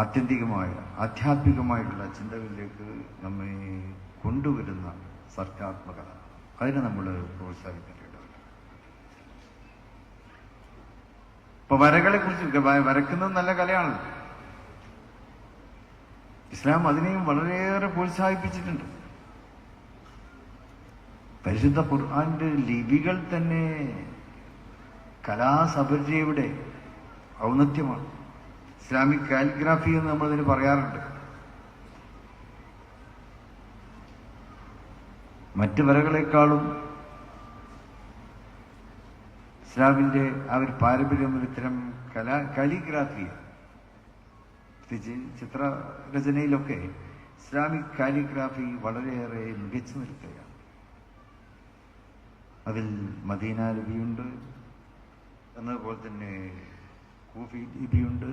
ആത്യന്തികമായ ആധ്യാത്മികമായിട്ടുള്ള ചിന്തകളിലേക്ക് നമ്മെ കൊണ്ടുവരുന്ന സർഗാത്മകത, അതിനെ നമ്മൾ പ്രോത്സാഹിപ്പിക്കേണ്ടതുണ്ട്. ഇപ്പൊ വരകളെ കുറിച്ച്, വരക്കുന്നത് നല്ല കലയാണല്ലോ. ഇസ്ലാം അതിനെയും വളരെയേറെ പ്രോത്സാഹിപ്പിച്ചിട്ടുണ്ട്. പരിശുദ്ധ ഖുർആന്റെ ലിപികൾ തന്നെ കലാസപര്യയുടെ ഔന്നത്യമാണ്. ഇസ്ലാമിക് കാലിഗ്രാഫി എന്ന് നമ്മളതിന് പറയാറുണ്ട്. മറ്റ് വരകളെക്കാളും ഇസ്ലാമിന്റെ ആ ഒരു പാരമ്പര്യം ഇത്തരം കാലിഗ്രാഫി, ചിത്രരചനയിലൊക്കെ ഇസ്ലാമിക് കാലിഗ്രാഫി വളരെയേറെ മികച്ചു നിൽക്കുകയാണ്. അതിൽ മദീന ലിപിയുണ്ട്, എന്നതുപോലെ തന്നെ കൂഫി ലിപിയുണ്ട്,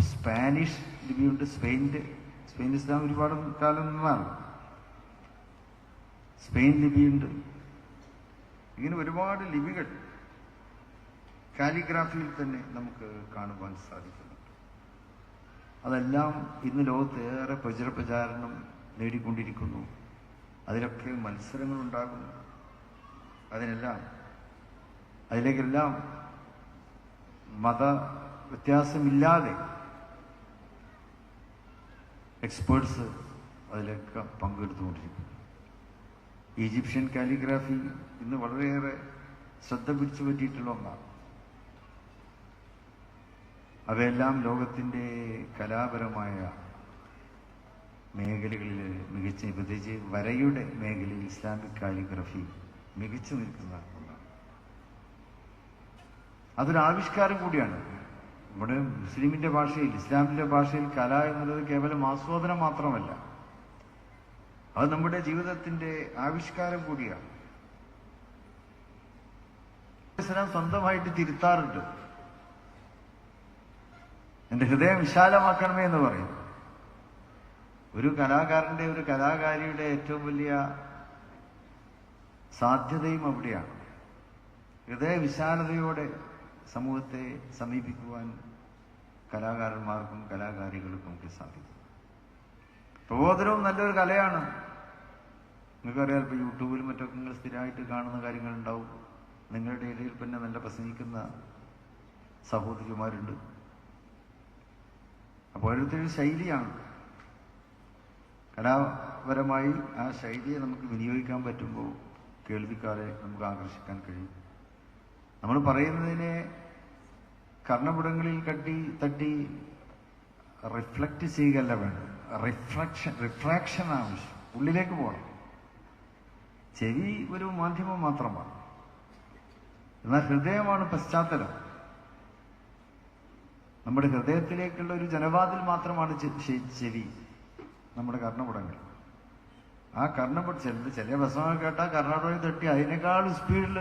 സ്പാനിഷ് ലിപിയുണ്ട്. സ്പെയിൻ ഇസ്ലാം ഒരുപാട് കാലം നിന്നാണ്. സ്പെയിൻ ലിപിയുണ്ട്. ഇങ്ങനെ ഒരുപാട് ലിപികൾ കാലിഗ്രാഫിയിൽ തന്നെ നമുക്ക് കാണുവാൻ സാധിക്കുന്നുണ്ട്. അതെല്ലാം ഇന്ന് ലോകത്ത് ഏറെ പ്രചാരണം നേടിക്കൊണ്ടിരിക്കുന്നു. അതിലൊക്കെ മത്സരങ്ങളുണ്ടാകുന്നു. അതിലേക്കെല്ലാം മത വ്യത്യാസമില്ലാതെ എക്സ്പേർട്സ് അതിലൊക്കെ പങ്കെടുത്തുകൊണ്ടിരിക്കുന്നു. ഈജിപ്ഷ്യൻ കാലിഗ്രാഫി ഇന്ന് വളരെയേറെ ശ്രദ്ധ പിടിച്ചു പറ്റിയിട്ടുള്ള ഒന്നാണ്. അവയെല്ലാം ലോകത്തിൻ്റെ കലാപരമായ മേഖലകളിൽ മികച്ച, പ്രത്യേകിച്ച് വരയുടെ മേഖലയിൽ ഇസ്ലാമിക് കാലിഗ്രഫി മികച്ചു നിൽക്കുന്ന ഒന്നാണ്. അതൊരു ആവിഷ്കാരം കൂടിയാണ്. നമ്മുടെ മുസ്ലിമിന്റെ ഭാഷയിൽ, ഇസ്ലാമിന്റെ ഭാഷയിൽ കല എന്നുള്ളത് കേവലം ആസ്വാദനം മാത്രമല്ല, അത് നമ്മുടെ ജീവിതത്തിന്റെ ആവിഷ്കാരം കൂടിയാണ്. ഇസ്ലാം സ്വന്തമായിട്ട് തിരുത്താറുണ്ട്. എന്റെ ഹൃദയം വിശാലമാക്കണമേ എന്ന് പറയും. ഒരു കലാകാരന്റെ, ഒരു കലാകാരിയുടെ ഏറ്റവും വലിയ സാധ്യതയും അവിടെയാണ്. ഹൃദയ വിശാലതയോടെ സമൂഹത്തെ സമീപിക്കുവാൻ കലാകാരന്മാർക്കും കലാകാരികൾക്കും ഒക്കെ സാധിക്കും. പ്രബോധനവും നല്ലൊരു കലയാണ്. നിങ്ങൾക്കറിയാം, ഇപ്പോൾ യൂട്യൂബിലും മറ്റൊക്കെ നിങ്ങൾ സ്ഥിരമായിട്ട് കാണുന്ന കാര്യങ്ങളുണ്ടാവും. നിങ്ങളുടെ ഇടയിൽ പിന്നെ നല്ല പ്രസംഗിക്കുന്ന സഹോദരിമാരുണ്ട്. അപ്പോൾ ഓരോരുത്തരുടെ ശൈലിയാണ്. കലാപരമായി ആ ശൈലിയെ നമുക്ക് വിനിയോഗിക്കാൻ പറ്റുമ്പോൾ കേൾവിക്കാരെ നമുക്ക് ആകർഷിക്കാൻ കഴിയും. നമ്മൾ പറയുന്നതിനെ കർണപുടങ്ങളിൽ തട്ടി റിഫ്ലക്റ്റ് ചെയ്യുകയല്ല വേണ്ടത്. റിഫ്രാക്ഷൻ ആവശ്യം. ഉള്ളിലേക്ക് പോകണം. ചെവി ഒരു മാധ്യമം മാത്രമാണ്, എന്നാൽ ഹൃദയമാണ് പശ്ചാത്തലം. നമ്മുടെ ഹൃദയത്തിലേക്കുള്ള ഒരു ജനവാതിൽ മാത്രമാണ് ചെവി, നമ്മുടെ കർണപുടങ്ങൾ. ആ ചില ഭക്ഷണം കേട്ടാൽ കർണാടകയിൽ തട്ടി അതിനേക്കാളും സ്പീഡിൽ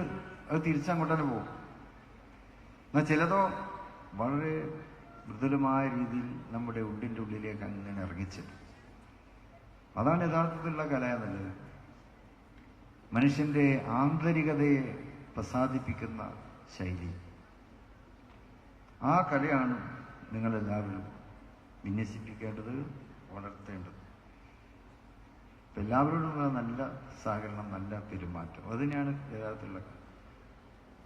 അത് തിരിച്ചങ്ങോട്ട് തന്നെ പോകും. എന്നാൽ ചിലതോ വളരെ മൃദുലമായ രീതിയിൽ നമ്മുടെ ഉള്ളിൻ്റെ ഉള്ളിലേക്ക് അങ്ങനെ ഇറങ്ങിച്ചെല്ലും. അതാണ് യഥാർത്ഥത്തിലുള്ള കല എന്നുള്ളത്. മനുഷ്യന്റെ ആന്തരികതയെ പ്രസാദിപ്പിക്കുന്ന ശൈലി. ആ കലയാണ് നിങ്ങളെല്ലാവരും വിന്യസിപ്പിക്കേണ്ടത്, വളർത്തേണ്ടത്. എല്ലാവരോടുമുള്ള നല്ല സഹകരണം, നല്ല പെരുമാറ്റം, അതുതന്നെയാണ് യഥാർത്ഥത്തിലുള്ള കല.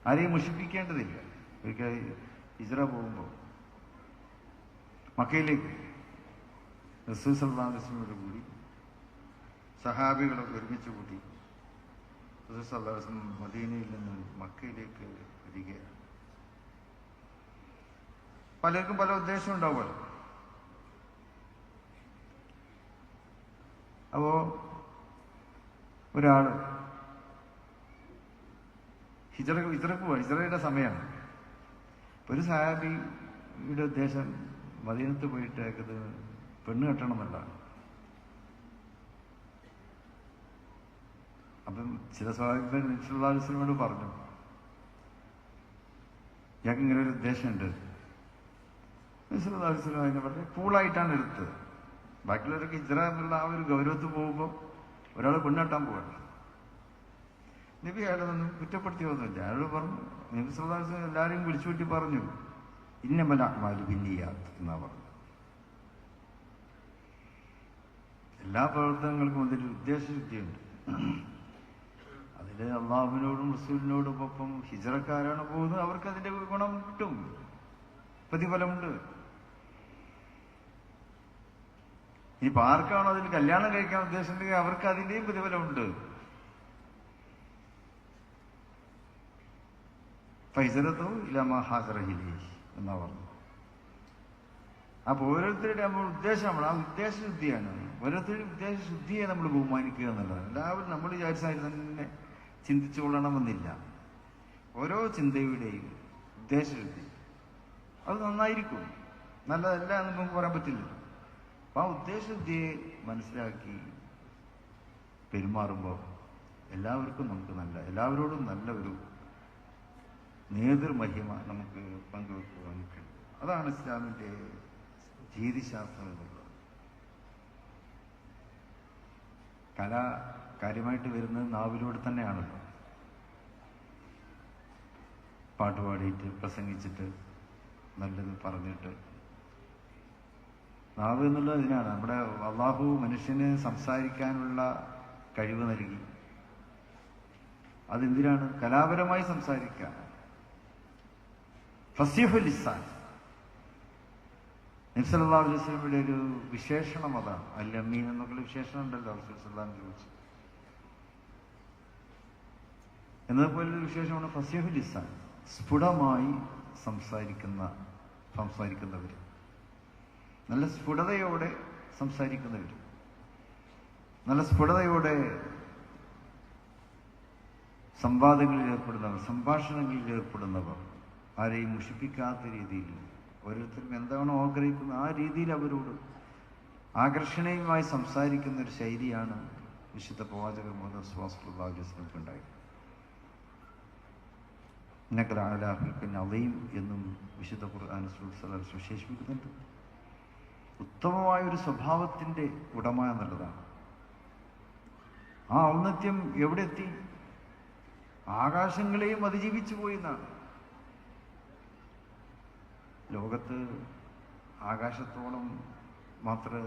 ആരെയും മുഷിപ്പിക്കേണ്ടതില്ല. ഒരിക്കൽ ഹിജ്റ പോകുമ്പോൾ മക്കയിലേക്ക് റസൂൽ സല്ലല്ലാഹു അലൈഹി വസല്ലമയോട് കൂടി സഹാബികളൊക്കെ ഒരുമിച്ച് കൂട്ടി റസൂൽ സല്ലല്ലാഹു അലൈഹി വസല്ലം മദീനയിൽ നിന്ന് മക്കയിലേക്ക് വരികയാണ്. പലർക്കും പല ഉദ്ദേശം ഉണ്ടാവുമല്ലോ. അപ്പോ ഒരാള് ഹിജ്റയുടെ സമയമാണ്. ഒരു സഹാബിയുടെ ഉദ്ദേശം മദീനത്ത് പോയിട്ട് പെണ്ണ് കെട്ടണം എന്നുള്ളതാണ്. അപ്പം ചില സഹാബികൾ നബി സല്ലല്ലാഹു അലൈഹി വസല്ലമയോട് പറഞ്ഞു, ഞങ്ങൾക്ക് ഇങ്ങനെ ഒരു ഉദ്ദേശമുണ്ട്. നബി സല്ലല്ലാഹു അലൈഹി വസല്ലം അതിനെ പറഞ്ഞ് കൂളായിട്ടാണ് എടുത്തത്. ബാക്കിയുള്ളവരൊക്കെ ഹിജ്റ എന്നുള്ള ആ ഒരു ഗൗരവത്തിൽ പോകുമ്പോൾ ഒരാൾ പെണ്ണെട്ടാൻ പോകണം. നബി അയാളൊന്നും കുറ്റപ്പെടുത്തിയൊന്നുമില്ല. അയാൾ പറഞ്ഞു, നബി സല്ലല്ലാഹു അലൈഹി വസല്ലം എല്ലാവരെയും വിളിച്ചുകൂട്ടി പറഞ്ഞു, ഇന്നമൽ അഅ്മാലു ബിന്നിയാത്ത് എന്നാ പറഞ്ഞു. എല്ലാ പ്രവർത്തനങ്ങൾക്കും അതിൽ ഉദ്ദേശശുദ്ധിയുണ്ട്. അതിൽ അള്ളാഹുവിനോടും റസൂലിനോടും ഒപ്പം ഹിജ്റക്കാരാണ് പോകുന്നത്, അവർക്ക് അതിന്റെ ഗുണം കിട്ടും, പ്രതിഫലമുണ്ട്. ഇനിയിപ്പോൾ ആർക്കാണോ അതിൽ കല്യാണം കഴിക്കാൻ ഉദ്ദേശമുണ്ടെങ്കിൽ അവർക്ക് അതിന്റെയും പ്രതിഫലമുണ്ട്. ഫൈസറത്തോ ഇല്ലാമ ഹാജറഹിലി എന്നാ പറഞ്ഞു. അപ്പൊ ഓരോരുത്തരുടെ നമ്മൾ ഉദ്ദേശം, നമ്മൾ ആ ഉദ്ദേശശുദ്ധിയാണ്. ഓരോരുത്തരുടെ ഉദ്ദേശശുദ്ധിയെ നമ്മൾ ബഹുമാനിക്കുക എന്നുള്ളതാണ്. എല്ലാവരും നമ്മൾ വിചാരിച്ചാൽ തന്നെ ചിന്തിച്ചു കൊള്ളണമെന്നില്ല. ഓരോ ചിന്തയുടെയും ഉദ്ദേശശുദ്ധി അത് നന്നായിരിക്കും, നല്ലതല്ല എന്ന് നമുക്ക് പറയാൻ പറ്റില്ല. അപ്പൊ ആ ഉദ്ദേശശുദ്ധിയെ മനസ്സിലാക്കി പെരുമാറുമ്പോൾ എല്ലാവർക്കും നമുക്ക് എല്ലാവരോടും നല്ല ഒരു നേതൃമഹിമ നമുക്ക് പങ്കുവെക്കുവാൻ കഴിയും. അതാണ് ഇസ്ലാമിന്റെ രീതിശാസ്ത്രം എന്നുള്ളത്. കല കാര്യമായിട്ട് വരുന്നത് നാവിലൂടെ തന്നെയാണല്ലോ. പാട്ടുപാടിയിട്ട് പ്രസംഗിച്ചിട്ട് നല്ലത് പറഞ്ഞിട്ട്, നാവ് എന്നുള്ളത് ഇതിനാണ്. നമ്മുടെ അള്ളാഹു മനുഷ്യന് സംസാരിക്കാനുള്ള കഴിവ് നൽകി. അതെന്തിനാണ്? കലാപരമായി സംസാരിക്കാൻ. ഫസീഹുൽ ലിസാൻ നബി സല്ലല്ലാഹു അലൈഹി വസല്ലമയുടെ ഒരു വിശേഷണം അതാണ്. അൽ അമീൻ എന്നൊക്കെ വിശേഷണം ഉണ്ടല്ലോ റസൂൽ സല്ലല്ലാഹു അലൈഹി വസല്ലം എന്നതുപോലൊരു വിശേഷമാണ് ഫസീഹുൽ ലിസാൻ. സ്ഫുടമായി സംസാരിക്കുന്നവർ, നല്ല സ്ഫുടതയോടെ സംസാരിക്കുന്നവർ, നല്ല സ്ഫുടതയോടെ സംവാദങ്ങളിൽ ഏർപ്പെടുന്നവർ, സംഭാഷണങ്ങളിൽ ഏർപ്പെടുന്നവർ, ആരെയും മുഷിപ്പിക്കാത്ത രീതിയിൽ, ഓരോരുത്തരും എന്താണോ ആഗ്രഹിക്കുന്നത് ആ രീതിയിൽ അവരോട് ആകർഷണീയമായി സംസാരിക്കുന്ന ഒരു ശൈലിയാണ് വിശുദ്ധ പ്രവാചകർ മുഹമ്മദ് സ്വല്ലല്ലാഹു അലൈഹി വസല്ലം ഉണ്ടായി. ഇന്നക ലഅലാ ഖൽഖിൻ അളീം എന്നും വിശുദ്ധ ഖുർആൻ വിശേഷിപ്പിക്കുന്നുണ്ട്. ഉത്തമമായ ഒരു സ്വഭാവത്തിന്റെ ഉടമ എന്നുള്ളതാണ്. ആ ഔന്നത്യം എവിടെ എത്തി? ആകാശങ്ങളെയും അതിജീവിച്ചു പോയി എന്നാണ്. ലോകത്ത് ആകാശത്തോളം മാത്രം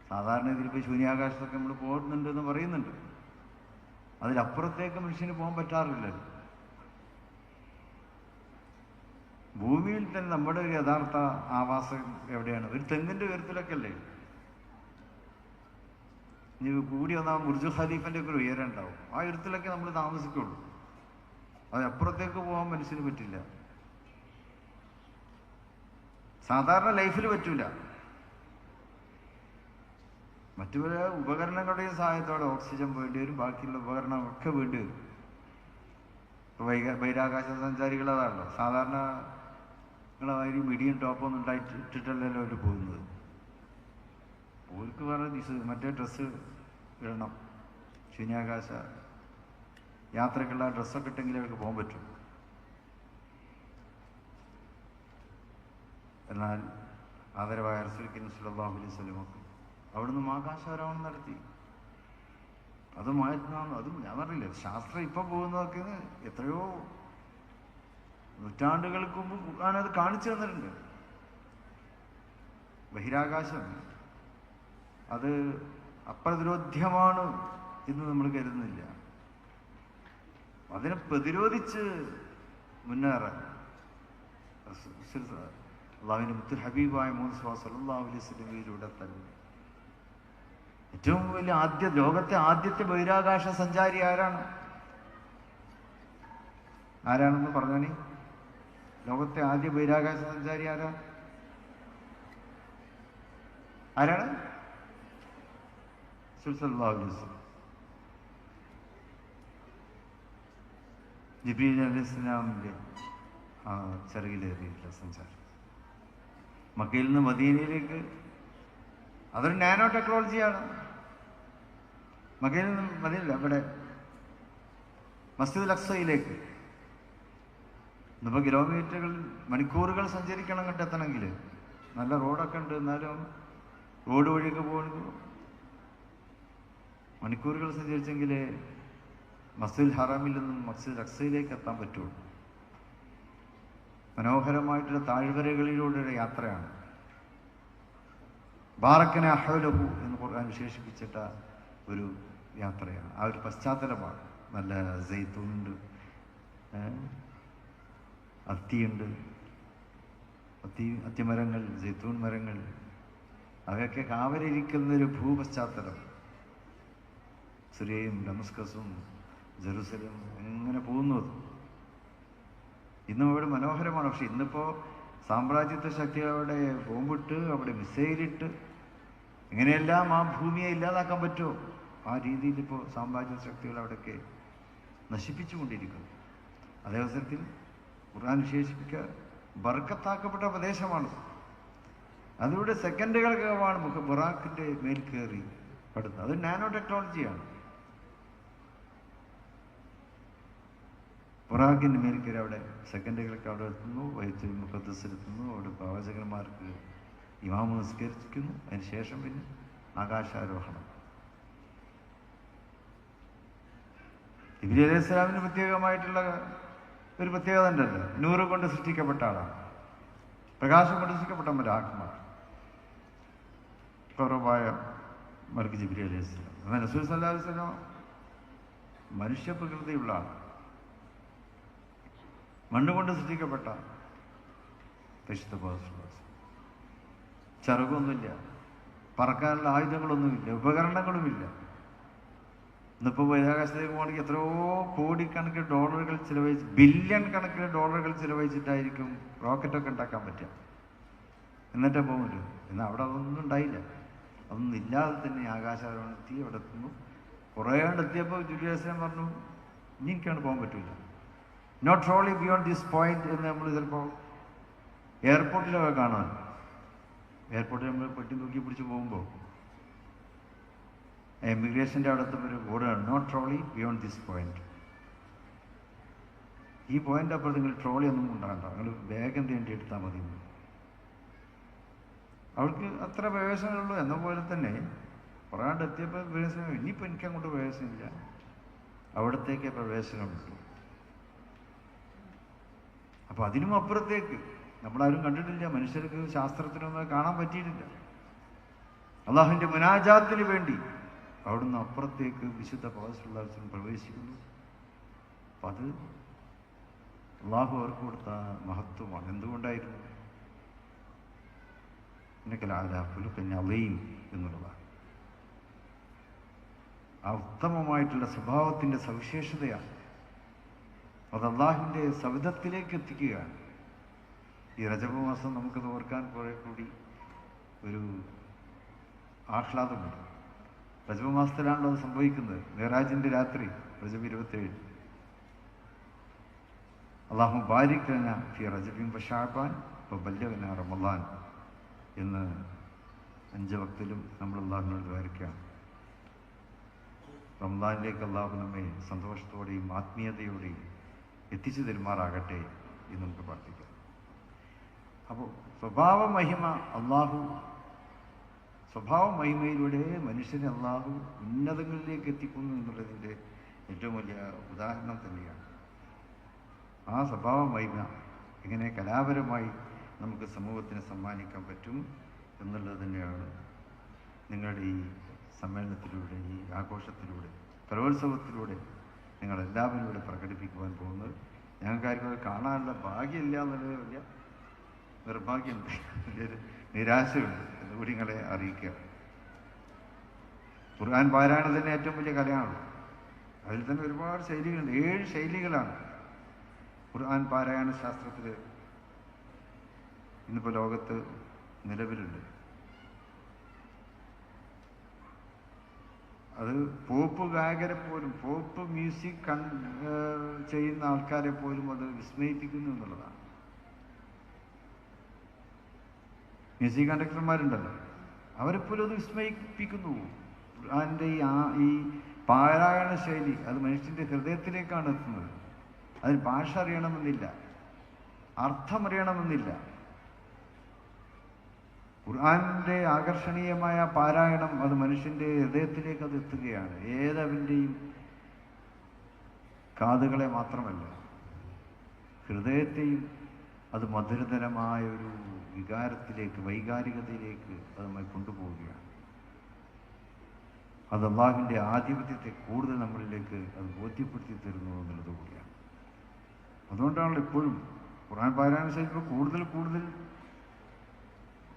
സാധാരണ ഇതിലിപ്പോൾ ശൂന്യാകാശത്തൊക്കെ നമ്മൾ പോകുന്നുണ്ട് എന്ന് പറയുന്നുണ്ട്. അതിലപ്പുറത്തേക്ക് മനുഷ്യന് പോകാൻ പറ്റാറില്ലല്ലോ. ഭൂമിയിൽ തന്നെ നമ്മുടെ ഒരു യഥാർത്ഥ ആവാസം എവിടെയാണ്? ഒരു തെങ്ങിന്റെ ഉയരത്തിലൊക്കെ അല്ലേ? ഇനി കൂടി വന്നാൽ ബുർജ് ഖലീഫന്റെ ഒക്കെ ഒരു ഉയരം ഉണ്ടാവും. ആ ഉയരത്തിലൊക്കെ നമ്മൾ താമസിക്കുള്ളൂ. അതിനപ്പുറത്തേക്ക് പോകാൻ മനുഷ്യന് പറ്റില്ല. സാധാരണ ലൈഫിൽ പറ്റൂല. മറ്റു പല ഉപകരണങ്ങളുടെയും സഹായത്തോടെ ഓക്സിജൻ വേണ്ടി വരും, ബാക്കിയുള്ള ഉപകരണമൊക്കെ വേണ്ടി വരും. ഇപ്പൊ ബഹിരാകാശ സഞ്ചാരികൾ അതാണല്ലോ, സാധാരണ മീഡിയം ടോപ്പൊന്നും ഇട്ടിട്ടല്ലല്ലോ അവർ പോകുന്നത്. ഓർക്ക് വേറെ മറ്റേ ഡ്രസ്സ് ഇടണം. ശൂന്യാകാശ യാത്രക്കുള്ള ഡ്രസ്സൊക്കെ ഇട്ടെങ്കിൽ അവർക്ക് പോകാൻ പറ്റും. എന്നാൽ ആദരവായ റസൂൽ സല്ലല്ലാഹു അലൈഹി വസല്ലം അവിടുന്ന് ആകാശാരോഹണം നടത്തി. അതും ഞാൻ പറഞ്ഞില്ലേ, ശാസ്ത്രം ഇപ്പൊ പോകുന്നതൊക്കെ എത്രയോ നൂറ്റാണ്ടുകൾക്ക് മുമ്പ് ഞാനത് കാണിച്ചു തന്നിട്ടുണ്ട്. ബഹിരാകാശം അത് അപ്രതിരോധ്യമാണ് എന്ന് നമ്മൾ കരുതുന്നില്ല. അതിനെ പ്രതിരോധിച്ച് മുന്നേറാൻ അള്ളാഹുവിന്റെ മുത്തു ഹബീബായ മുഹമ്മദ് സല്ലല്ലാഹു അലൈഹി വസല്ലമയിലൂടെ തന്നെ ഏറ്റവും വലിയ ലോകത്തെ ആദ്യത്തെ ബഹിരാകാശ സഞ്ചാരി ആരാണെന്ന് പറഞ്ഞാണി? ലോകത്തെ ആദ്യ ബഹിരാകാശ സഞ്ചാരി ആരാണ്? സല്ലല്ലാഹു അലൈഹി വസല്ലം. ജിബ്രീൽ അലൈഹിസ്സലാമിന്റെ ചിറകിലേറിയിട്ടുള്ള സഞ്ചാരം. മക്കയിൽ നിന്ന് മദീനയിലേക്ക് അതൊരു നാനോ ടെക്നോളജിയാണ്. മക്കയിൽ നിന്ന് മദീനയില്ല, ഇവിടെ മസ്ജിദുൽ അഖ്സയിലേക്ക് ഇന്നിപ്പോൾ കിലോമീറ്ററുകൾ മണിക്കൂറുകൾ സഞ്ചരിക്കണം കണ്ടെത്തണമെങ്കിൽ. നല്ല റോഡൊക്കെ ഉണ്ട്, എന്നാലും റോഡ് വഴിയൊക്കെ പോകുന്നത് മണിക്കൂറുകൾ സഞ്ചരിച്ചെങ്കിൽ മസ്ജിദുൽ ഹറാമിൽ നിന്നും മസ്ജിദുൽ അഖ്സയിലേക്ക് എത്താൻ പറ്റുള്ളൂ. മനോഹരമായിട്ടുള്ള താഴ്വരകളിലൂടെയുള്ള യാത്രയാണ്. ബാറക്കന ഹൗലഹു എന്ന് ഖുർആൻ വിശേഷിപ്പിച്ചിട്ട ഒരു യാത്രയാണ്. ആ ഒരു പശ്ചാത്തലമാണ്. നല്ല സൈത്തൂനുണ്ട്, അത്തിയുണ്ട്, അത്തിമരങ്ങൾ, സൈത്തൂൻ മരങ്ങൾ, അവയൊക്കെ കാവലിരിക്കുന്നൊരു ഭൂപശ്ചാത്തലം. സിറിയയും ഡമസ്കസും ജെറുസലേം എങ്ങനെ പോകുന്നത് ഇന്നും അവിടെ മനോഹരമാണ്. പക്ഷെ ഇന്നിപ്പോൾ സാമ്രാജ്യത്വ ശക്തികളവിടെ ബോംബിട്ട്, അവിടെ മിസൈലിട്ട്, ഇങ്ങനെയെല്ലാം ആ ഭൂമിയെ ഇല്ലാതാക്കാൻ പറ്റുമോ? ആ രീതിയിൽ ഇപ്പോൾ സാമ്രാജ്യ ശക്തികൾ അവിടെയൊക്കെ നശിപ്പിച്ചുകൊണ്ടിരിക്കുന്നു. അതേ അവസരത്തിൽ ഖുർആൻ വിശേഷിപ്പിക്കുക ബർക്കത്താക്കപ്പെട്ട പ്രദേശമാണ്. അതിലൂടെ സെക്കൻഡുകൾക്കാണ് ബുറാക്കിൻ്റെ മേൽ കയറി പെടുന്നത്. അത് നാനോ ടെക്നോളജിയാണ്. ബുറാക്കിൻ്റെ മേൽ കയറി അവിടെ സെക്കൻഡുകൾക്ക് അവിടെ എത്തുന്നു, ബൈത്തുൽ മുഖദ്ദസിലെത്തുന്നു, അവിടെ പ്രവാചകന്മാർക്ക് ഇമാമ് നിസ്കരിക്കുന്നു. അതിന് ശേഷം പിന്നെ ആകാശാരോഹണം. ജിബ്രീൽ അലൈഹി സ്വലാമിന് പ്രത്യേകമായിട്ടുള്ള ഒരു പ്രത്യേകത ഉണ്ടല്ലോ. നൂറ് കൊണ്ട് സൃഷ്ടിക്കപ്പെട്ട ആളാണ്, പ്രകാശം കൊണ്ട് സൃഷ്ടിക്കപ്പെട്ട മലാഖമാർ. കുറവായ മർക്ക് ജിബ്രീൽ അലൈഹി സ്വലാം. എന്നാൽ റസൂൽ സല്ലല്ലാഹു അലൈഹി വസല്ലം മനുഷ്യപ്രകൃതിയുള്ള ആൾ, മണ്ണുകൊണ്ട് സൃഷ്ടിക്കപ്പെട്ട പരിശുദ്ധ ചിറകൊന്നുമില്ല, പറക്കാനുള്ള ആയുധങ്ങളൊന്നുമില്ല, ഉപകരണങ്ങളുമില്ല. ഇന്നിപ്പോൾ ബഹിരാകാശത്തേക്ക് പോകണമെങ്കിൽ എത്രയോ കോടിക്കണക്കിന് ഡോളറുകൾ ചിലവഴിച്ച്, ബില്യൺ കണക്കിന് ഡോളറുകൾ ചിലവഴിച്ചിട്ടായിരിക്കും റോക്കറ്റൊക്കെ ഉണ്ടാക്കാൻ പറ്റുക. എന്നിട്ടേ പോകുമല്ലോ. എന്നാൽ അവിടെ അതൊന്നും ഉണ്ടായില്ല. അതൊന്നും ഇല്ലാതെ തന്നെ ആകാശാരോഹണം എത്തി, അവിടെ എത്തുന്നു. കുറേ എത്തിയപ്പോൾ ജിബ്രീൽ പറഞ്ഞു, ഇനി എനിക്കാണ് പോകാൻ പറ്റില്ല, not trolley beyond this point എന്ന് നമ്മൾ ചിലപ്പോൾ എയർപോർട്ടിലൊക്കെ കാണാൻ. എയർപോർട്ടിൽ നമ്മൾ പെട്ടി തൂക്കി പിടിച്ച് പോകുമ്പോൾ എമിഗ്രേഷൻ്റെ അവിടുത്തെ ഒരു ബോർഡാണ്, not trolley beyond this point. ഈ പോയിന്റ് അപ്പോൾ നിങ്ങൾ ട്രോളി ഒന്നും ഉണ്ടാകണ്ട, നിങ്ങൾ വേഗം തേണ്ടി എടുത്താൽ മതി. അവൾക്ക് അത്ര പ്രവേശനമുള്ളൂ. എന്ന പോലെ തന്നെ പറയാണ്ട് എത്തിയപ്പോൾ പ്രവേശനം, ഇനിയിപ്പോൾ എനിക്കങ്ങോട്ട് പ്രവേശനമില്ല, അവിടത്തേക്ക് പ്രവേശനമുള്ളൂ. അപ്പോൾ അതിനും അപ്പുറത്തേക്ക് നമ്മളാരും കണ്ടിട്ടില്ല. മനുഷ്യർക്ക് ശാസ്ത്രത്തിനൊന്നും കാണാൻ പറ്റിയിട്ടില്ല. അള്ളാഹുവിൻ്റെ മുനാജാത്തിന് വേണ്ടി അവിടുന്ന് അപ്പുറത്തേക്ക് വിശുദ്ധ പ്രവാചകൻ പ്രവേശിക്കുന്നു. അപ്പം അത് അള്ളാഹു അവർക്ക് കൊടുത്ത മഹത്വമാണ്. എന്തുകൊണ്ടായിരുന്നു? പിന്നെ അലയും എന്നുള്ളതാണ്. ആ ഉത്തമമായിട്ടുള്ള സ്വഭാവത്തിൻ്റെ സവിശേഷതയാണ്. അത് അള്ളാഹുവിൻ്റെ സവിധത്തിലേക്ക് എത്തിക്കുകയാണ്. ഈ റജബ് മാസം നമുക്കത് ഓർക്കാൻ കുറെ കൂടി ഒരു ആഹ്ലാദമുണ്ട്. റജബ് മാസത്തിലാണല്ലോ അത് സംഭവിക്കുന്നത്. മെഹ്റാജിൻ്റെ രാത്രി റജബ് 27. അള്ളാഹു ബാരിക് ലനാ ഫി റജബിൻ വശഅബാൻ വബല്ലഗ്നാ റമളാൻ എന്ന് 5 വക്തിലും നമ്മൾ അള്ളാഹുവിനോട് ദ്വാരക്കുകയാണ്. റമളാനിലേക്ക് അള്ളാഹു നമ്മെ സന്തോഷത്തോടെയും ആത്മീയതയോടെയും എത്തിച്ചു തരുമാറാകട്ടെ എന്ന് നമുക്ക് പ്രാർത്ഥിക്കാം. അപ്പോൾ സ്വഭാവ മഹിമയിലൂടെ മനുഷ്യനെ അള്ളാഹു ഉന്നതങ്ങളിലേക്ക് എത്തിക്കുന്നു എന്നുള്ളതിൻ്റെ ഏറ്റവും വലിയ ഉദാഹരണം തന്നെയാണ്. ആ സ്വഭാവ മഹിമ എങ്ങനെ കലാപരമായി നമുക്ക് സമൂഹത്തിന് സമ്മാനിക്കാൻ പറ്റും എന്നുള്ളത് തന്നെയാണ് നിങ്ങളുടെ ഈ സമ്മേളനത്തിലൂടെ, ഈ ആഘോഷത്തിലൂടെ, കലോത്സവത്തിലൂടെ നിങ്ങളെല്ലാവരും ഇവിടെ പ്രകടിപ്പിക്കുവാൻ പോകുന്നത്. ഞങ്ങൾക്കാർക്കും കാണാനുള്ള ഭാഗ്യമില്ല എന്നുള്ളത് വലിയ നിർഭാഗ്യമുണ്ട്, വലിയൊരു നിരാശയുണ്ട് എന്നുകൂടി നിങ്ങളെ അറിയിക്കുക. ഖുർആൻ പാരായണം തന്നെ ഏറ്റവും വലിയ കലയാണ്. അതിൽ തന്നെ ഒരുപാട് ശൈലികളുണ്ട്. 7 ശൈലികളാണ് ഖുർആൻ പാരായണ ശാസ്ത്രത്തിൽ ഇന്നിപ്പോൾ ലോകത്ത് നിലവിലുണ്ട്. അത് പോപ്പ് ഗായകരെ പോലും, പോപ്പ് മ്യൂസിക് ചെയ്യുന്ന ആൾക്കാരെ പോലും അത് വിസ്മയിപ്പിക്കുന്നു എന്നുള്ളതാണ്. മ്യൂസിക് കണ്ടക്ടർമാരുണ്ടല്ലോ, അവരെപ്പോലും അത് വിസ്മയിപ്പിക്കുന്നു. ഖുർആൻ്റെ ഈ പാരായണ ശൈലി അത് മനുഷ്യൻ്റെ ഹൃദയത്തിലേക്കാണ് എത്തുന്നത്. അതിന് ഭാഷ അറിയണമെന്നില്ല, അർത്ഥമറിയണമെന്നില്ല. ഖുർആൻ്റെ ആകർഷണീയമായ പാരായണം അത് മനുഷ്യൻ്റെ ഹൃദയത്തിലേക്ക് അത് എത്തുകയാണ്. ഏതവൻ്റെയും കാതുകളെ മാത്രമല്ല, ഹൃദയത്തെയും അത് മധുരതരമായ ഒരു വികാരത്തിലേക്ക്, വൈകാരികതയിലേക്ക് അത് നമ്മെ കൊണ്ടുപോവുകയാണ്. അത് അള്ളാഹുവിൻ്റെ ആധിപത്യത്തെ കൂടുതൽ നമ്മളിലേക്ക് അത് ബോധ്യപ്പെടുത്തി തരുന്നു എന്നുള്ളത് കൂടിയാണ്. അതുകൊണ്ടാണല്ലോ ഇപ്പോഴും ഖുർആൻ പാരായണ ശൈലി കൂടുതൽ കൂടുതൽ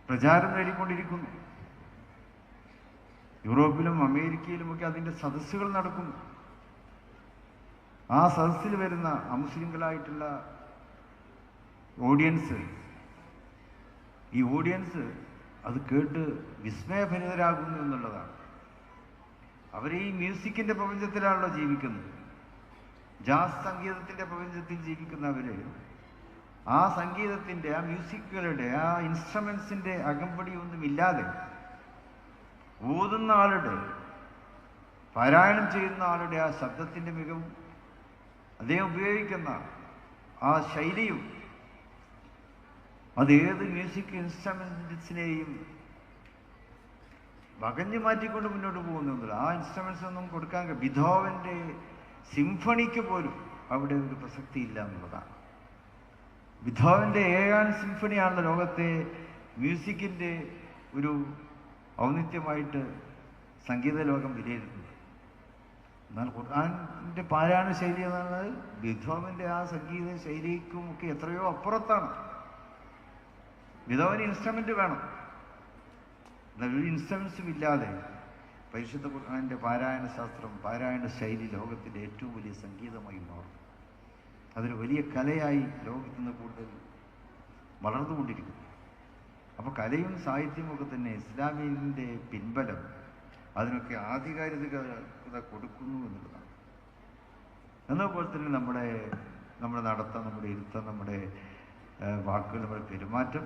പ്രചാരം നേടിക്കൊണ്ടിരിക്കുന്നു. യൂറോപ്പിലും അമേരിക്കയിലുമൊക്കെ അതിൻ്റെ സദസ്സുകൾ നടക്കുന്നു. ആ സദസ്സിൽ വരുന്ന അമുസ്ലിങ്ങളായിട്ടുള്ള ഓഡിയൻസ്, ഈ ഓഡിയൻസ് അത് കേട്ട് വിസ്മയഭരിതരാകുന്നു എന്നുള്ളതാണ്. അവർ ഈ മ്യൂസിക്കിൻ്റെ പ്രപഞ്ചത്തിലാണല്ലോ ജീവിക്കുന്നത്. ജാസ് സംഗീതത്തിൻ്റെ പ്രപഞ്ചത്തിൽ ജീവിക്കുന്നവര് ആ സംഗീതത്തിൻ്റെ, ആ മ്യൂസിക്കുകളുടെ, ആ ഇൻസ്ട്രുമെന്റ്സിൻ്റെ അകമ്പടിയൊന്നുമില്ലാതെ ഓതുന്ന ആളുടെ, പാരായണം ചെയ്യുന്ന ആളുടെ ആ ശബ്ദത്തിൻ്റെ മികവും അദ്ദേഹം ഉപയോഗിക്കുന്ന ആ ശൈലിയും അതേത് മ്യൂസിക് ഇൻസ്ട്രുമെന്റ്സിനെയും വകഞ്ഞു മാറ്റിക്കൊണ്ട് മുന്നോട്ട് പോകുന്നുണ്ടല്ലോ. ആ ഇൻസ്ട്രുമെന്റ്സ് ഒന്നും കൊടുക്കാൻ ബീഥോവന്റെ സിംഫണിക്ക് പോലും അവിടെ ഒരു പ്രസക്തി ഇല്ല എന്നുള്ളതാണ്. ബീഥോവന്റെ ഏഴാം സിംഫണിയാണല്ലോ ലോകത്തെ മ്യൂസിക്കിന്റെ ഒരു ഔന്നിത്യമായിട്ട് സംഗീത ലോകം വിലയിരുത്തുന്നത്. എന്നാൽ ഖുർആന്റെ പാരായണ ശൈലി എന്ന് പറയുന്നത് ബീഥോവന്റെ ആ സംഗീത ശൈലിക്കും ഒക്കെ എത്രയോ അപ്പുറത്താണ്. ബീഥോവന് ഇൻസ്ട്രുമെന്റ് വേണം, എന്നാൽ ഒരു ഇൻസ്ട്രുമെന്റ്സും ഇല്ലാതെ പരിശുദ്ധ ഖുർആന്റെ പാരായണ ശാസ്ത്രം, പാരായണ ശൈലി ലോകത്തിന്റെ ഏറ്റവും വലിയ സംഗീതമായി മാറും. അതൊരു വലിയ കലയായി ലോകത്ത് നിന്ന് കൂടുതൽ വളർന്നുകൊണ്ടിരിക്കുന്നു. അപ്പോൾ കലയും സാഹിത്യവും ഒക്കെ തന്നെ ഇസ്ലാമിൻ്റെ പിൻബലം അതിനൊക്കെ ആധികാരികത കൊടുക്കുന്നു എന്നുള്ളതാണ്. എന്നതുപോലെ തന്നെ നമ്മുടെ നടത്തം, നമ്മുടെ ഇരുത്തം, നമ്മുടെ വാക്കുകൾ, നമ്മുടെ പെരുമാറ്റം,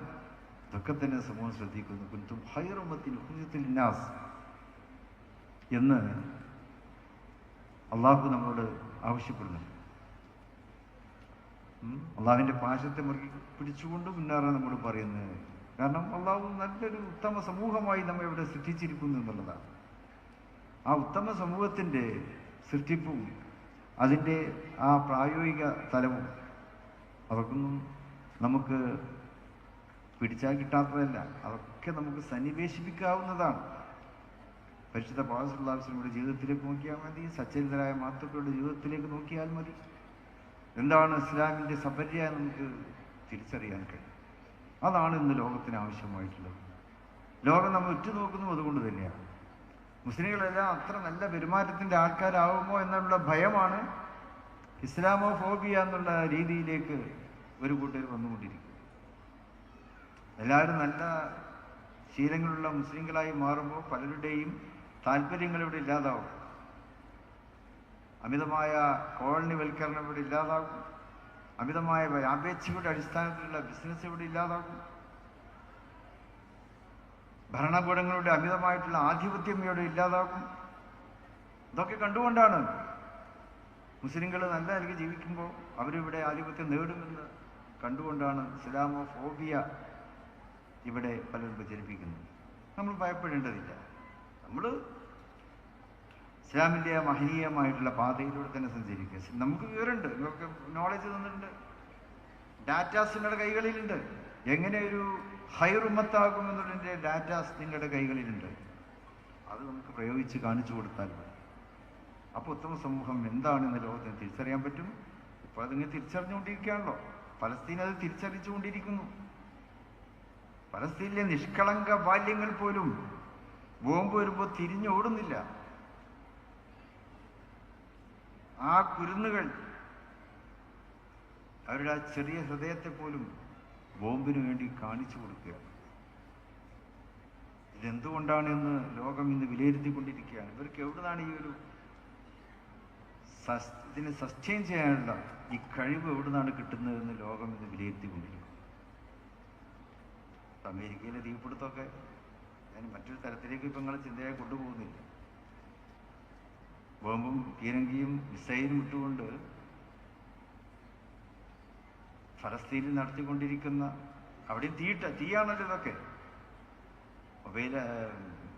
ഇതൊക്കെ തന്നെ സമൂഹം ശ്രദ്ധിക്കുന്നു. കുൻതും ഖൈറ ഉമ്മത്തിൻ ഉഖ്രിജത് ലിന്നാസ് എന്ന് അള്ളാഹു നമ്മളോട് ആവശ്യപ്പെടുന്നു. അള്ളാഹുവിൻ്റെ പാശത്തെ മുറുകി പിടിച്ചുകൊണ്ട് മുന്നേറാൻ നമ്മൾ പറയുന്നത്. കാരണം അള്ളാഹു നല്ലൊരു ഉത്തമ സമൂഹമായി നമ്മെ ഇവിടെ സൃഷ്ടിച്ചിരിക്കുന്നു എന്നുള്ളതാണ്. ആ ഉത്തമ സമൂഹത്തിൻ്റെ സൃഷ്ടിപ്പും അതിൻ്റെ ആ പ്രായോഗിക തലവും അതൊന്നും നമുക്ക് പിടിച്ചാൽ കിട്ടാത്തതല്ല. അതൊക്കെ നമുക്ക് സന്നിവേശിപ്പിക്കാവുന്നതാണ്. പരിശുദ്ധ പ്രവാചകൻ സല്ലല്ലാഹു അലൈഹി വസല്ലമയുടെ ജീവിതത്തിലേക്ക് നോക്കിയാൽ മതി, സച്ചരിതരായ മാതൃക്കളുടെ ജീവിതത്തിലേക്ക് നോക്കിയാൽ മതി. എന്താണ് ഇസ്ലാമിൻ്റെ സബര്യ നമുക്ക് തിരിച്ചറിയാൻ കഴിയും. അതാണ് ഇന്ന് ലോകത്തിന് ആവശ്യമായിട്ടുള്ളത്. ലോകം നമ്മൾ ഉറ്റുനോക്കുന്നു അതുകൊണ്ട് തന്നെയാണ്. മുസ്ലിങ്ങളെല്ലാം അത്ര നല്ല പെരുമാറ്റത്തിൻ്റെ ആൾക്കാരാവുമോ എന്നുള്ള ഭയമാണ് ഇസ്ലാമോ ഫോബിയ എന്നുള്ള രീതിയിലേക്ക് ഒരു കൂട്ടർ വന്നുകൊണ്ടിരിക്കും. എല്ലാവരും നല്ല ശീലങ്ങളുള്ള മുസ്ലിങ്ങളായി മാറുമ്പോൾ പലരുടെയും താല്പര്യങ്ങൾ ഇവിടെ ഇല്ലാതാവും. അമിതമായ കോളനിവൽക്കരണം ഇവിടെ ഇല്ലാതാകും. അമിതമായ അപേക്ഷയുടെ അടിസ്ഥാനത്തിലുള്ള ബിസിനസ് ഇവിടെ ഇല്ലാതാകും. ഭരണകൂടങ്ങളുടെ അമിതമായിട്ടുള്ള ആധിപത്യം ഇവിടെ ഇല്ലാതാകും. ഇതൊക്കെ കണ്ടുകൊണ്ടാണ് മുസ്ലിങ്ങൾ നല്ല നിലയ്ക്ക് ജീവിക്കുമ്പോൾ അവരിവിടെ ആധിപത്യം നേടുമെന്ന് കണ്ടുകൊണ്ടാണ് ഇസ്ലാമോ ഫോബിയ ഇവിടെ പലരും പ്രചരിപ്പിക്കുന്നത്. നമ്മൾ ഭയപ്പെടേണ്ടതില്ല. നമ്മൾ ഇസ്ലാമിൻ്റെ മഹനീയമായിട്ടുള്ള പാതയിലൂടെ തന്നെ സഞ്ചരിക്കുക. നമുക്ക് വിവരമുണ്ട്, നിങ്ങൾക്ക് നോളജ് തന്നിട്ടുണ്ട്, ഡാറ്റാസ് നിങ്ങളുടെ കൈകളിലുണ്ട്. എങ്ങനെ ഒരു ഹൈറുമത്താകുമെന്നുള്ളതിൻ്റെ ഡാറ്റാസ് നിങ്ങളുടെ കൈകളിലുണ്ട്. അത് നമുക്ക് പ്രയോഗിച്ച് കാണിച്ചു കൊടുത്താൽ മതി. അപ്പോൾ ഉത്തമ സമൂഹം എന്താണെന്ന് ലോകത്തിന് തിരിച്ചറിയാൻ പറ്റും. ഇപ്പോൾ അതിങ്ങനെ തിരിച്ചറിഞ്ഞുകൊണ്ടിരിക്കുകയാണല്ലോ. പലസ്തീൻ അത് തിരിച്ചറിയിച്ചുകൊണ്ടിരിക്കുന്നു. പലസ്തീനിലെ നിഷ്കളങ്ക ബാല്യങ്ങൾ പോലും ബോംബ് വരുമ്പോൾ തിരിഞ്ഞോടുന്നില്ല. ആ കുരുന്നുകൾ അവരുടെ ആ ചെറിയ ഹൃദയത്തെ പോലും ബോംബിന് വേണ്ടി കാണിച്ചു കൊടുക്കുകയാണ്. ഇതെന്തുകൊണ്ടാണെന്ന് ലോകം ഇന്ന് വിലയിരുത്തിക്കൊണ്ടിരിക്കുകയാണ്. ഇവർക്ക് എവിടുന്നാണ് ഈ ഒരു ഇതിനെ സസ്റ്റെയിൻ ചെയ്യാനുള്ള ഈ കഴിവ് എവിടുന്നാണ് കിട്ടുന്നതെന്ന് ലോകം ഇന്ന് വിലയിരുത്തിക്കൊണ്ടിരിക്കും. അമേരിക്കയിലെ തീപിടുത്തമൊക്കെ ഞാൻ മറ്റൊരു തരത്തിലേക്ക് ഇപ്പം നിങ്ങൾ ചിന്തയെ കൊണ്ടുപോകുന്നില്ല. ബോംബും പീരങ്കിയും മിസൈലും ഇട്ടുകൊണ്ട് ഫലസ്തീനിൽ നടത്തിക്കൊണ്ടിരിക്കുന്ന അവിടെയും തീയാണല്ലോ ഇതൊക്കെ.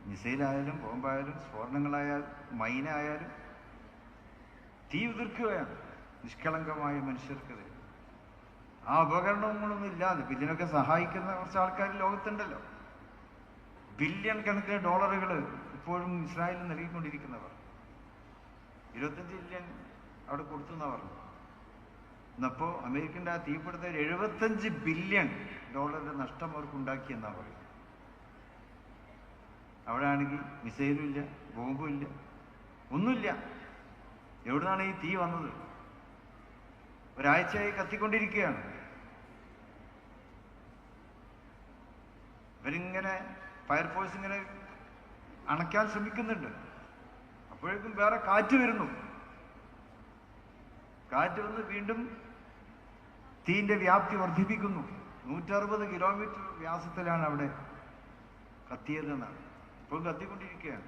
മിസൈലായാലും ബോംബായാലും സ്ഫോടനങ്ങളായാലും മൈനായാലും തീ ഉതിർക്കുകയാണ് നിഷ്കളങ്കമായ മനുഷ്യർക്കെതിരെ. ആ ആ ഉപകരണങ്ങളൊന്നും ഇല്ലാതെ ഇതിനൊക്കെ സഹായിക്കുന്ന കുറച്ച് ആൾക്കാർ ലോകത്തുണ്ടല്ലോ. ബില്യൺ കണക്കിന് ഡോളറുകൾ ഇപ്പോഴും ഇസ്രായേലിൽ നൽകിക്കൊണ്ടിരിക്കുന്നവർ. 25 ബില്യൺ അവിടെ കൊടുത്തു എന്നാ പറഞ്ഞു. എന്നപ്പോ അമേരിക്കൻ്റെ ആ തീപിടുത്തം 75 ബില്യൺ ഡോളറിന്റെ നഷ്ടം അവർക്ക് ഉണ്ടാക്കി എന്നാ പറയും. അവിടെ ആണെങ്കിൽ മിസൈലും ഇല്ല, ബോംബും ഇല്ല, ഒന്നുമില്ല. എവിടുന്നാണ് ഈ തീ വന്നത്? ഒരാഴ്ചയായി കത്തിക്കൊണ്ടിരിക്കുകയാണ്. ഇവരിങ്ങനെ ഫയർഫോഴ്സ് ഇങ്ങനെ അണയ്ക്കാൻ ശ്രമിക്കുന്നുണ്ട്. അപ്പോഴേക്കും വേറെ കാറ്റ് വരുന്നു. കാറ്റ് വന്ന് വീണ്ടും തീന്റെ വ്യാപ്തി വർദ്ധിപ്പിക്കുന്നു. 160 കിലോമീറ്റർ വ്യാസത്തിലാണ് അവിടെ കത്തിയതെന്നാണ്. ഇപ്പോഴും കത്തിക്കൊണ്ടിരിക്കുകയാണ്.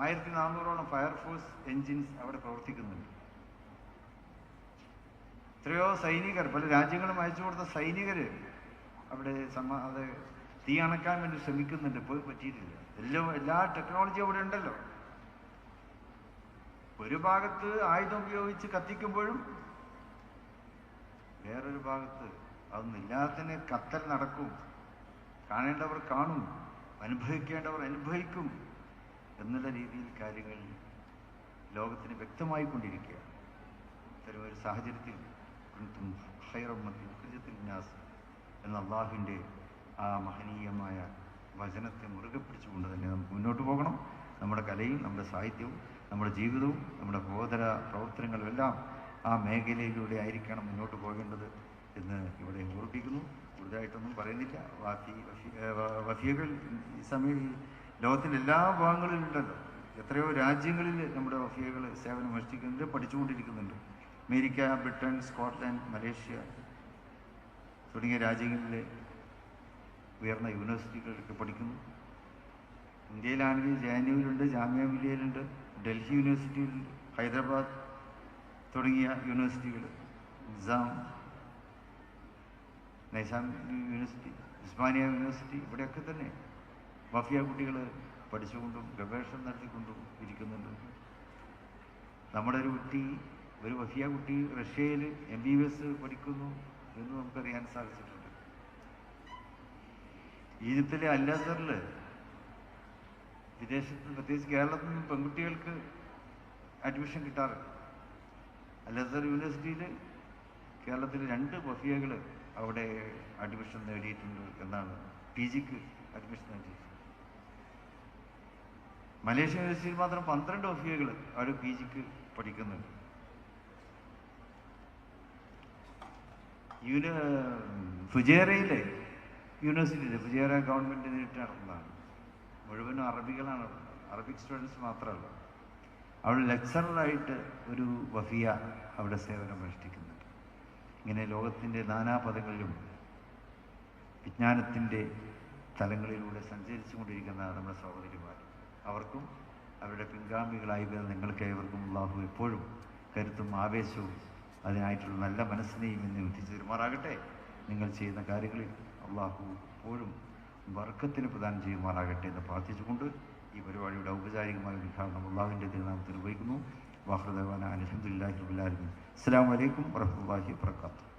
1400ഓളം ഫയർഫോഴ്സ് എൻജിൻസ് അവിടെ പ്രവർത്തിക്കുന്നുണ്ട്. എത്രയോ സൈനികർ, പല രാജ്യങ്ങളും അയച്ചു കൊടുത്ത സൈനികര് അവിടെ അത് തീ അണക്കാൻ വേണ്ടി ശ്രമിക്കുന്നുണ്ട്. പോയി പറ്റിയിട്ടില്ല. എല്ലാ ടെക്നോളജിയും അവിടെ ഉണ്ടല്ലോ. ഒരു ഭാഗത്ത് ആയുധം ഉപയോഗിച്ച് കത്തിക്കുമ്പോഴും വേറൊരു ഭാഗത്ത് അതൊന്നും ഇല്ലാതെ തന്നെ കത്തൽ നടക്കും. കാണേണ്ടവർ കാണും, അനുഭവിക്കേണ്ടവർ അനുഭവിക്കും എന്നുള്ള രീതിയിൽ കാര്യങ്ങൾ ലോകത്തിന് വ്യക്തമായിക്കൊണ്ടിരിക്കുക. ഇത്തരം ഒരു സാഹചര്യത്തിൽ എന്ന അള്ളാഹുവിൻ്റെ ആ മഹനീയമായ വചനത്തെ മുറുകെ പിടിച്ചുകൊണ്ട് തന്നെ നമുക്ക് മുന്നോട്ട് പോകണം. നമ്മുടെ കലയും നമ്മുടെ സാഹിത്യവും നമ്മുടെ ജീവിതവും നമ്മുടെ ബോധന പ്രവർത്തനങ്ങളും എല്ലാം ആ മേഖലയിലൂടെ ആയിരിക്കണം മുന്നോട്ട് പോകേണ്ടത് എന്ന് ഇവിടെ ഓർപ്പിക്കുന്നു. കൂടുതലായിട്ടൊന്നും പറയുന്നില്ല. വഫിയകൾ ഈ സമയം ലോകത്തിൻ്റെ എല്ലാ ഭാഗങ്ങളിലുണ്ടല്ലോ. എത്രയോ രാജ്യങ്ങളിൽ നമ്മുടെ വഫിയകൾ സേവനം അനുഷ്ഠിക്കുന്നുണ്ട്, പഠിച്ചുകൊണ്ടിരിക്കുന്നുണ്ട്. അമേരിക്ക, ബ്രിട്ടൻ, സ്കോട്ട്ലാൻഡ്, മലേഷ്യ തുടങ്ങിയ രാജ്യങ്ങളിലെ ഉയർന്ന യൂണിവേഴ്സിറ്റികളിലൊക്കെ പഠിക്കുന്നു. ഇന്ത്യയിലാണെങ്കിൽ ജാനുവിലുണ്ട്, ജാമ്യ മിലിയയിലുണ്ട്, ഡൽഹി യൂണിവേഴ്സിറ്റിയിലുണ്ട്, ഹൈദരാബാദ് തുടങ്ങിയ യൂണിവേഴ്സിറ്റികൾ, നിസാം, നൈസാം യൂണിവേഴ്സിറ്റി, ഉസ്മാനിയ യൂണിവേഴ്സിറ്റി, ഇവിടെയൊക്കെ തന്നെ വഫിയ കുട്ടികൾ പഠിച്ചുകൊണ്ടും ഗവേഷണം നടത്തിക്കൊണ്ടും ഇരിക്കുന്നുണ്ട്. നമ്മുടെ ഒരു വഫിയ കുട്ടി റഷ്യയിൽ MBBS പഠിക്കുന്നു എന്ന് നമുക്കറിയാൻ സാധിച്ചിട്ടുണ്ട്. ഈജിപ്തിലെ അൽ-അസറിൽ വിദേശത്ത്, പ്രത്യേകിച്ച് കേരളത്തിൽ നിന്നും പെൺകുട്ടികൾക്ക് അഡ്മിഷൻ കിട്ടാറുണ്ട്. അൽ-അസർ യൂണിവേഴ്സിറ്റിയിൽ കേരളത്തിൽ 2 വഫിയകൾ അവിടെ അഡ്മിഷൻ നേടിയിട്ടുണ്ട് എന്നാണ്, PGക്ക് അഡ്മിഷൻ നേടിയിട്ടുണ്ട്. മലേഷ്യ യൂണിവേഴ്സിറ്റിയിൽ മാത്രം 12 വഫിയകൾ അവിടെ PGക്ക് പഠിക്കുന്നുണ്ട്. ഫുജേറയിലെ യൂണിവേഴ്സിറ്റിയിൽ, ഫുജേറ ഗവൺമെൻറ് നേരിട്ട് നടത്തുന്നതാണ്. മുഴുവനും അറബികളാണ്, അറബിക് സ്റ്റുഡൻസ് മാത്രമല്ല. അവിടെ ലെക്ചററായിട്ട് ഒരു വഫിയ അവിടെ സേവനം അനുഷ്ഠിക്കുന്നുണ്ട്. ഇങ്ങനെ ലോകത്തിൻ്റെ നാനാപഥങ്ങളിലും വിജ്ഞാനത്തിൻ്റെ തലങ്ങളിലൂടെ സഞ്ചരിച്ചു കൊണ്ടിരിക്കുന്ന നമ്മുടെ സഹോദരിമാർ, അവർക്കും അവരുടെ പിൻഗാമികളായി വരുന്ന നിങ്ങൾക്ക് ഏവർക്കും അല്ലാഹു എപ്പോഴും കരുത്തും ആവേശവും അതിനായിട്ടുള്ള നല്ല മനസ്സിനെയും ഇന്ന് എത്തിച്ചു തരുമാറാകട്ടെ. നിങ്ങൾ ചെയ്യുന്ന കാര്യങ്ങളിൽ അല്ലാഹു എപ്പോഴും ബർക്കത്തിന് പ്രദാനം ചെയ്യുമാറാകട്ടെ എന്ന് പ്രാർത്ഥിച്ചുകൊണ്ട് ഈ പരിപാടിയുടെ ഔപചാരികമായ ഉദ്ഘാടനം അല്ലാഹുവിൻ്റെ തിരുനാമത്തിൽ നിർവഹിക്കുന്നു. വാഹൃദവാന അൽഹംദുലില്ലാഹി റബ്ബിൽ ആലമീൻ. അസ്സലാമു അലൈക്കും വറഹ്മത്തുള്ളാഹി വബറകാതുഹു.